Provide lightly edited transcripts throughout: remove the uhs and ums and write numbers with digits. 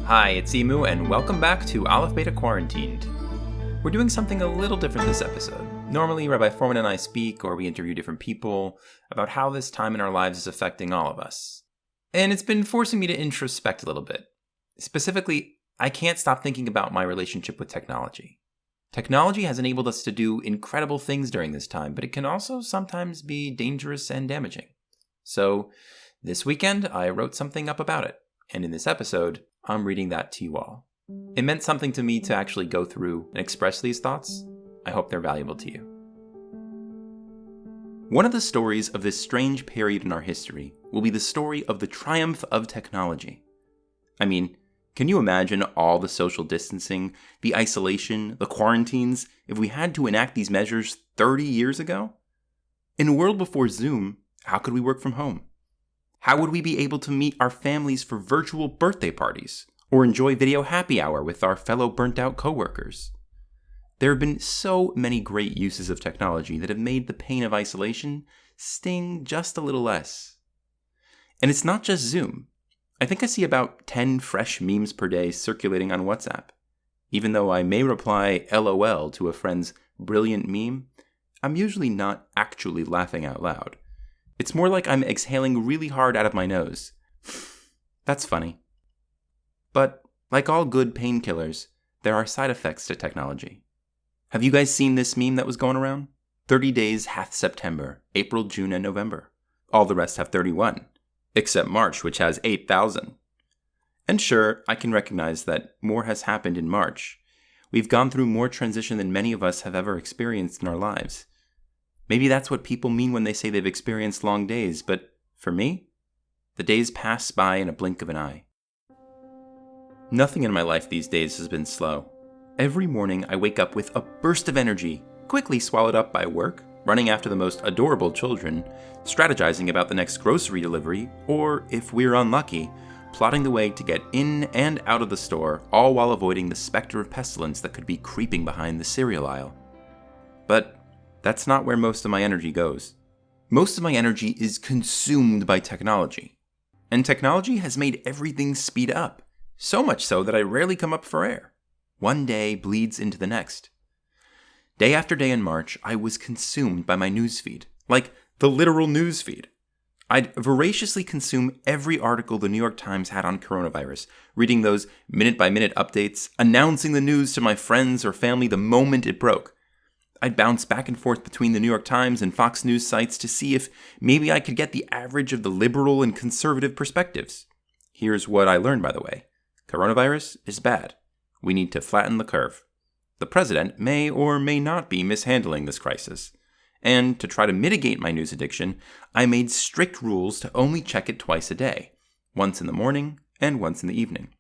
Hi, it's Emu, and welcome back to Aleph Beta Quarantined. We're doing something a little different this episode. Normally, Rabbi Foreman and I speak, or we interview different people, about how this time in our lives is affecting all of us. And it's been forcing me to introspect a little bit. Specifically, I can't stop thinking about my relationship with technology. Technology has enabled us to do incredible things during this time, but it can also sometimes be dangerous and damaging. So, this weekend, I wrote something up about it, and in this episode, I'm reading that to you all. It meant something to me to actually go through and express these thoughts. I hope they're valuable to you. One of the stories of this strange period in our history will be the story of the triumph of technology. I mean, can you imagine all the social distancing, the isolation, the quarantines, if we had to enact these measures 30 years ago? In a world before Zoom, how could we work from home? How would we be able to meet our families for virtual birthday parties, or enjoy video happy hour with our fellow burnt-out coworkers? There have been so many great uses of technology that have made the pain of isolation sting just a little less. And it's not just Zoom. I think I see about 10 fresh memes per day circulating on WhatsApp. Even though I may reply LOL to a friend's brilliant meme, I'm usually not actually laughing out loud. It's more like I'm exhaling really hard out of my nose. That's funny. But, like all good painkillers, there are side effects to technology. Have you guys seen this meme that was going around? 30 days hath September, April, June, and November. All the rest have 31. Except March, which has 8,000. And sure, I can recognize that more has happened in March. We've gone through more transition than many of us have ever experienced in our lives. Maybe that's what people mean when they say they've experienced long days, but for me, the days pass by in a blink of an eye. Nothing in my life these days has been slow. Every morning I wake up with a burst of energy, quickly swallowed up by work, running after the most adorable children, strategizing about the next grocery delivery, or, if we're unlucky, plotting the way to get in and out of the store, all while avoiding the specter of pestilence that could be creeping behind the cereal aisle. But that's not where most of my energy goes. Most of my energy is consumed by technology. And technology has made everything speed up, so much so that I rarely come up for air. One day bleeds into the next. Day after day in March, I was consumed by my newsfeed, like the literal newsfeed. I'd voraciously consume every article the New York Times had on coronavirus, reading those minute-by-minute updates, announcing the news to my friends or family the moment it broke. I'd bounce back and forth between the New York Times and Fox News sites to see if maybe I could get the average of the liberal and conservative perspectives. Here's what I learned, by the way. Coronavirus is bad. We need to flatten the curve. The president may or may not be mishandling this crisis. And to try to mitigate my news addiction, I made strict rules to only check it twice a day, once in the morning and once in the evening.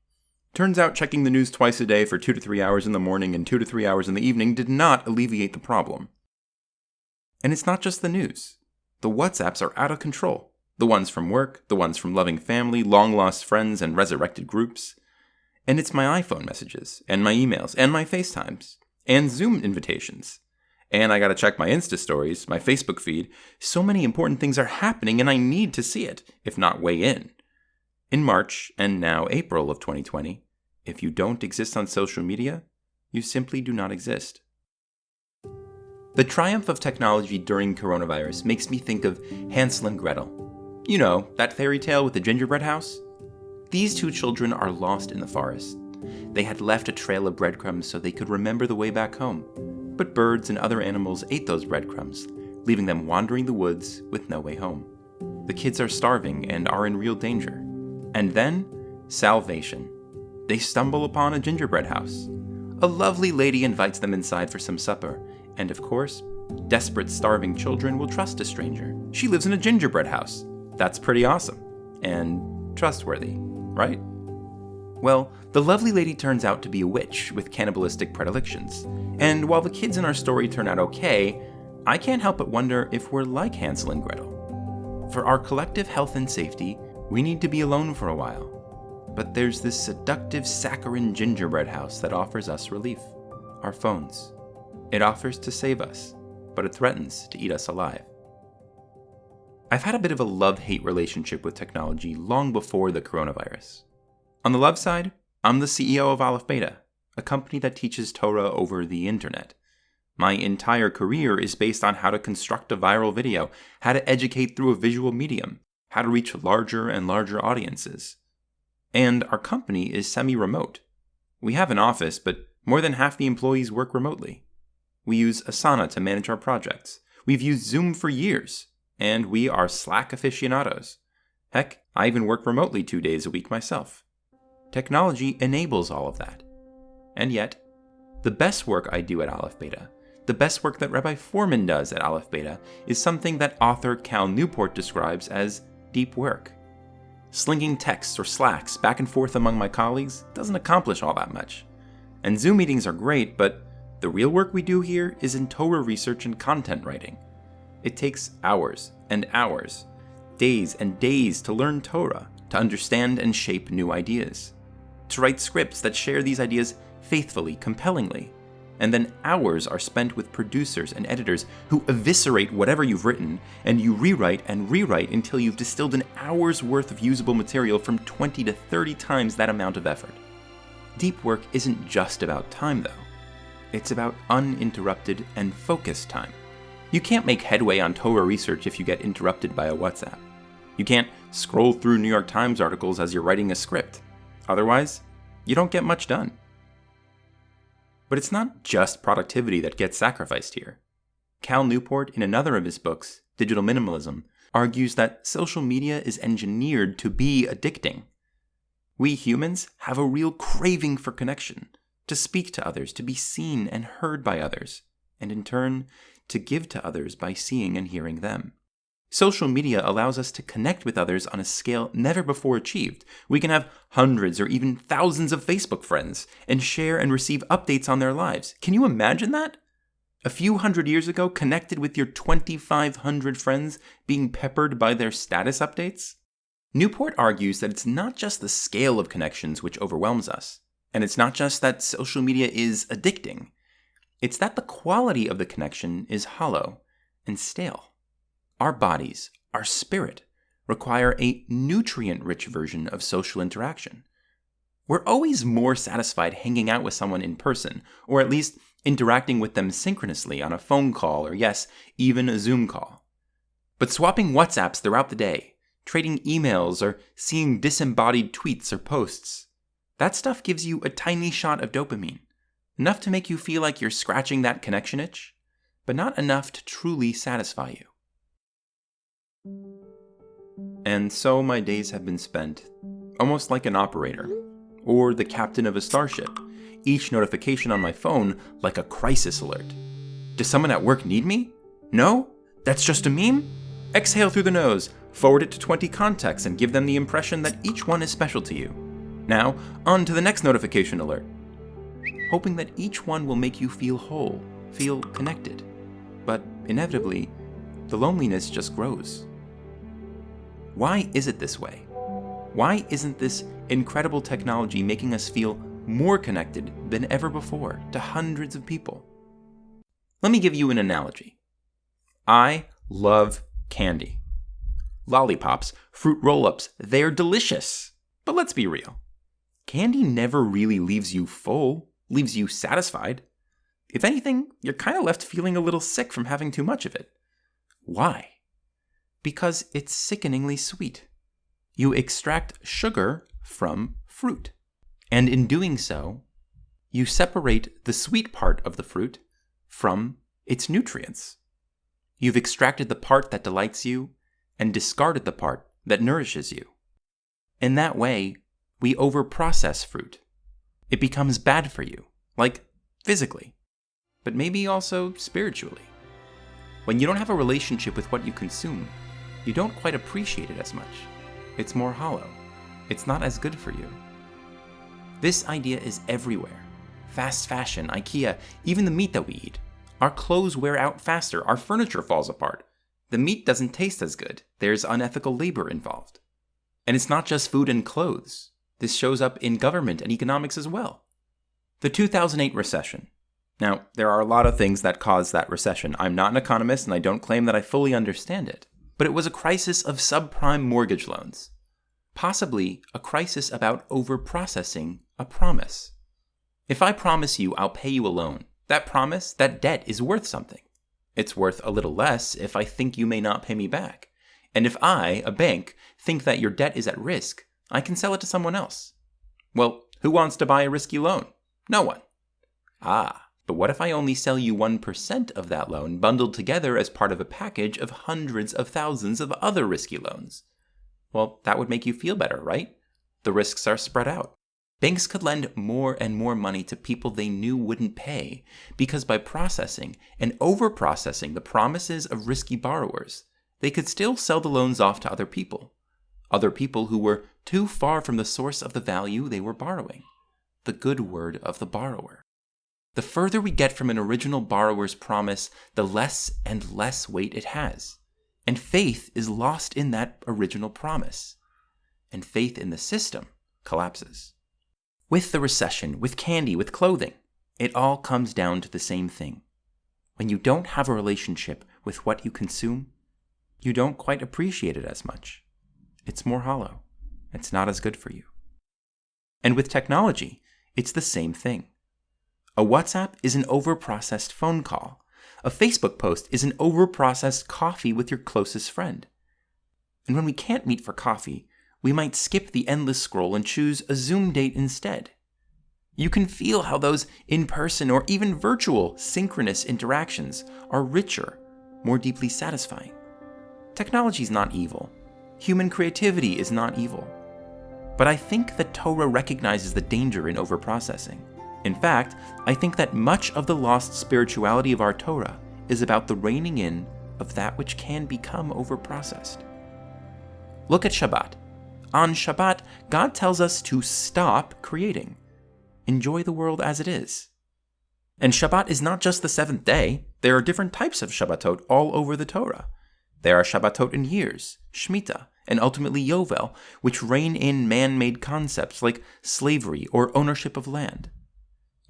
Turns out checking the news twice a day for 2 to 3 hours in the morning and 2 to 3 hours in the evening did not alleviate the problem. And it's not just the news. The WhatsApps are out of control. The ones from work, the ones from loving family, long-lost friends, and resurrected groups. And it's my iPhone messages, and my emails, and my FaceTimes, and Zoom invitations. And I gotta check my Insta stories, my Facebook feed. So many important things are happening, and I need to see it, if not weigh in. In March, and now April of 2020, if you don't exist on social media, you simply do not exist. The triumph of technology during coronavirus makes me think of Hansel and Gretel. You know, that fairy tale with the gingerbread house? These two children are lost in the forest. They had left a trail of breadcrumbs so they could remember the way back home, but birds and other animals ate those breadcrumbs, leaving them wandering the woods with no way home. The kids are starving and are in real danger. And then, salvation. They stumble upon a gingerbread house. A lovely lady invites them inside for some supper, and of course, desperate starving children will trust a stranger. She lives in a gingerbread house. That's pretty awesome. And trustworthy, right? Well, the lovely lady turns out to be a witch with cannibalistic predilections. And while the kids in our story turn out okay, I can't help but wonder if we're like Hansel and Gretel. For our collective health and safety, we need to be alone for a while. But there's this seductive saccharine gingerbread house that offers us relief. Our phones. It offers to save us, but it threatens to eat us alive. I've had a bit of a love-hate relationship with technology long before the coronavirus. On the love side, I'm the CEO of Aleph Beta, a company that teaches Torah over the internet. My entire career is based on how to construct a viral video, how to educate through a visual medium, how to reach larger and larger audiences. And our company is semi-remote. We have an office, but more than half the employees work remotely. We use Asana to manage our projects. We've used Zoom for years, and we are Slack aficionados. Heck, I even work remotely 2 days a week myself. Technology enables all of that. And yet, the best work I do at Aleph Beta, the best work that Rabbi Foreman does at Aleph Beta, is something that author Cal Newport describes as deep work. Slinging texts or slacks back and forth among my colleagues doesn't accomplish all that much. And Zoom meetings are great, but the real work we do here is in Torah research and content writing. It takes hours and hours, days and days to learn Torah, to understand and shape new ideas, to write scripts that share these ideas faithfully, compellingly, and then hours are spent with producers and editors who eviscerate whatever you've written, and you rewrite and rewrite until you've distilled an hour's worth of usable material from 20 to 30 times that amount of effort. Deep work isn't just about time, though. It's about uninterrupted and focused time. You can't make headway on Torah research if you get interrupted by a WhatsApp. You can't scroll through New York Times articles as you're writing a script. Otherwise, you don't get much done. But it's not just productivity that gets sacrificed here. Cal Newport, in another of his books, Digital Minimalism, argues that social media is engineered to be addicting. We humans have a real craving for connection, to speak to others, to be seen and heard by others, and in turn, to give to others by seeing and hearing them. Social media allows us to connect with others on a scale never before achieved. We can have hundreds or even thousands of Facebook friends and share and receive updates on their lives. Can you imagine that? A few hundred years ago, connected with your 2,500 friends being peppered by their status updates? Newport argues that it's not just the scale of connections which overwhelms us, and it's not just that social media is addicting. It's that the quality of the connection is hollow and stale. Our bodies, our spirit, require a nutrient-rich version of social interaction. We're always more satisfied hanging out with someone in person, or at least interacting with them synchronously on a phone call or, yes, even a Zoom call. But swapping WhatsApps throughout the day, trading emails, or seeing disembodied tweets or posts, that stuff gives you a tiny shot of dopamine, enough to make you feel like you're scratching that connection itch, but not enough to truly satisfy you. And so my days have been spent, almost like an operator, or the captain of a starship, each notification on my phone like a crisis alert. Does someone at work need me? No? That's just a meme? Exhale through the nose, forward it to 20 contacts and give them the impression that each one is special to you. Now, on to the next notification alert. Hoping that each one will make you feel whole, feel connected. But inevitably, the loneliness just grows. Why is it this way? Why isn't this incredible technology making us feel more connected than ever before to hundreds of people? Let me give you an analogy. I love candy. Lollipops, fruit roll-ups, they're delicious. But let's be real. Candy never really leaves you full, leaves you satisfied. If anything, you're kind of left feeling a little sick from having too much of it. Why? Because it's sickeningly sweet. You extract sugar from fruit. And in doing so, you separate the sweet part of the fruit from its nutrients. You've extracted the part that delights you and discarded the part that nourishes you. In that way, we overprocess fruit. It becomes bad for you, like physically, but maybe also spiritually. When you don't have a relationship with what you consume, you don't quite appreciate it as much. It's more hollow. It's not as good for you. This idea is everywhere. Fast fashion, IKEA, even the meat that we eat. Our clothes wear out faster, our furniture falls apart. The meat doesn't taste as good. There's unethical labor involved. And it's not just food and clothes. This shows up in government and economics as well. The 2008 recession. Now, there are a lot of things that caused that recession. I'm not an economist and I don't claim that I fully understand it. But it was a crisis of subprime mortgage loans. Possibly a crisis about overprocessing a promise. If I promise you I'll pay you a loan, that promise, that debt is worth something. It's worth a little less if I think you may not pay me back. And if I, a bank, think that your debt is at risk, I can sell it to someone else. Well, who wants to buy a risky loan? No one. But what if I only sell you 1% of that loan bundled together as part of a package of hundreds of thousands of other risky loans? Well, that would make you feel better, right? The risks are spread out. Banks could lend more and more money to people they knew wouldn't pay, because by processing and overprocessing the promises of risky borrowers, they could still sell the loans off to other people who were too far from the source of the value they were borrowing, the good word of the borrower. The further we get from an original borrower's promise, the less and less weight it has, and faith is lost in that original promise, and faith in the system collapses. With the recession, with candy, with clothing, it all comes down to the same thing. When you don't have a relationship with what you consume, you don't quite appreciate it as much. It's more hollow. It's not as good for you. And with technology, it's the same thing. A WhatsApp is an overprocessed phone call. A Facebook post is an overprocessed coffee with your closest friend. And when we can't meet for coffee, we might skip the endless scroll and choose a Zoom date instead. You can feel how those in-person or even virtual synchronous interactions are richer, more deeply satisfying. Technology is not evil. Human creativity is not evil. But I think that Torah recognizes the danger in overprocessing. In fact, I think that much of the lost spirituality of our Torah is about the reining in of that which can become overprocessed. Look at Shabbat. On Shabbat, God tells us to stop creating. Enjoy the world as it is. And Shabbat is not just the seventh day. There are different types of Shabbatot all over the Torah. There are Shabbatot in years, Shemitah, and ultimately Yovel, which rein in man-made concepts like slavery or ownership of land.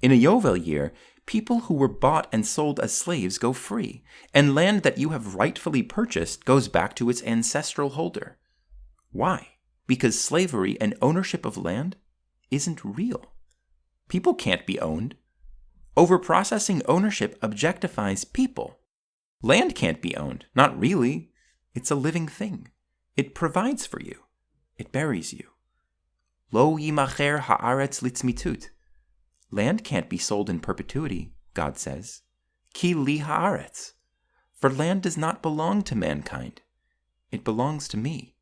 In a Yovel year, people who were bought and sold as slaves go free, and land that you have rightfully purchased goes back to its ancestral holder. Why? Because slavery and ownership of land isn't real. People can't be owned. Overprocessing ownership objectifies people. Land can't be owned. Not really. It's a living thing. It provides for you. It buries you. Lo yimacher haaretz litzmitut. Land can't be sold in perpetuity, God says. Ki li haaretz. For land does not belong to mankind. It belongs to me.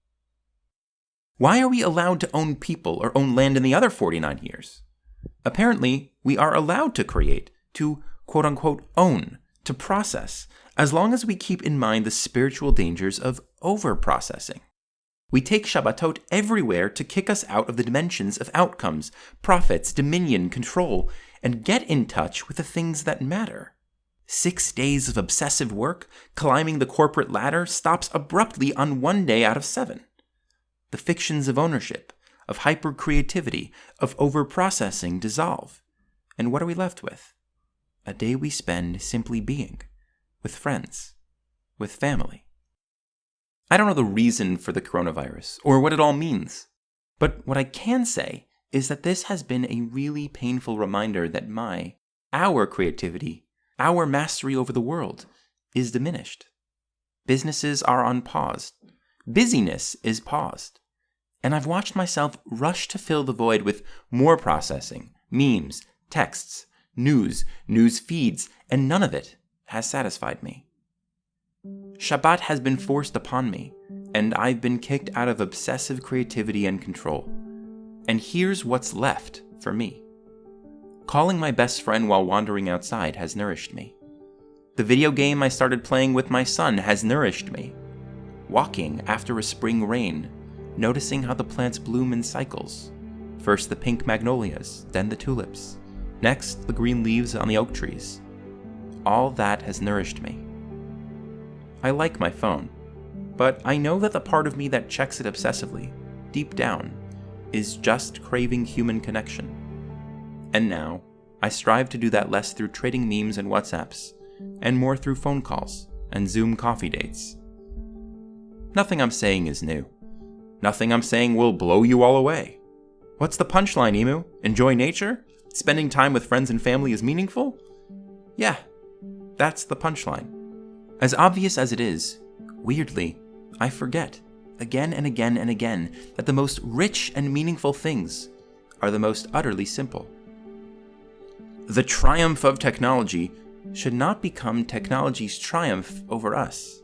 Why are we allowed to own people or own land in the other 49 years? Apparently, we are allowed to create, to quote-unquote own, to process, as long as we keep in mind the spiritual dangers of overprocessing. We take Shabbatot everywhere to kick us out of the dimensions of outcomes, profits, dominion, control, and get in touch with the things that matter. 6 days of obsessive work, climbing the corporate ladder, stops abruptly on 1 day out of 7. The fictions of ownership, of hyper-creativity, of overprocessing dissolve. And what are we left with? A day we spend simply being, with friends, with family. I don't know the reason for the coronavirus, or what it all means. But what I can say is that this has been a really painful reminder that our creativity, our mastery over the world, is diminished. Businesses are on pause. Busyness is paused. And I've watched myself rush to fill the void with more processing, memes, texts, news feeds, and none of it has satisfied me. Shabbat has been forced upon me, and I've been kicked out of obsessive creativity and control. And here's what's left for me. Calling my best friend while wandering outside has nourished me. The video game I started playing with my son has nourished me. Walking after a spring rain, noticing how the plants bloom in cycles. First the pink magnolias, then the tulips. Next, the green leaves on the oak trees. All that has nourished me. I like my phone, but I know that the part of me that checks it obsessively, deep down, is just craving human connection. And now, I strive to do that less through trading memes and WhatsApps, and more through phone calls and Zoom coffee dates. Nothing I'm saying is new. Nothing I'm saying will blow you all away. What's the punchline, Emu? Enjoy nature? Spending time with friends and family is meaningful? Yeah, that's the punchline. As obvious as it is, weirdly, I forget, again and again and again, that the most rich and meaningful things are the most utterly simple. The triumph of technology should not become technology's triumph over us.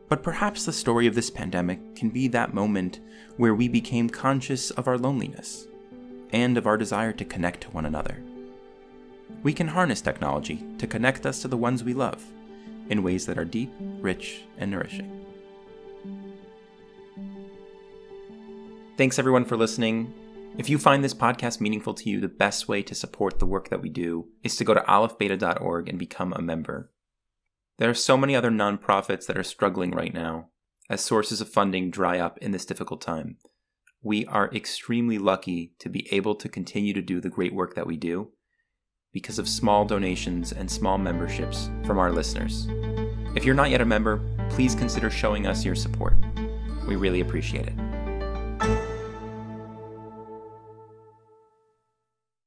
But perhaps the story of this pandemic can be that moment where we became conscious of our loneliness and of our desire to connect to one another. We can harness technology to connect us to the ones we love in ways that are deep, rich, and nourishing. Thanks everyone for listening. If you find this podcast meaningful to you, the best way to support the work that we do is to go to alephbeta.org and become a member. There are so many other nonprofits that are struggling right now as sources of funding dry up in this difficult time. We are extremely lucky to be able to continue to do the great work that we do because of small donations and small memberships from our listeners. If you're not yet a member, please consider showing us your support. We really appreciate it.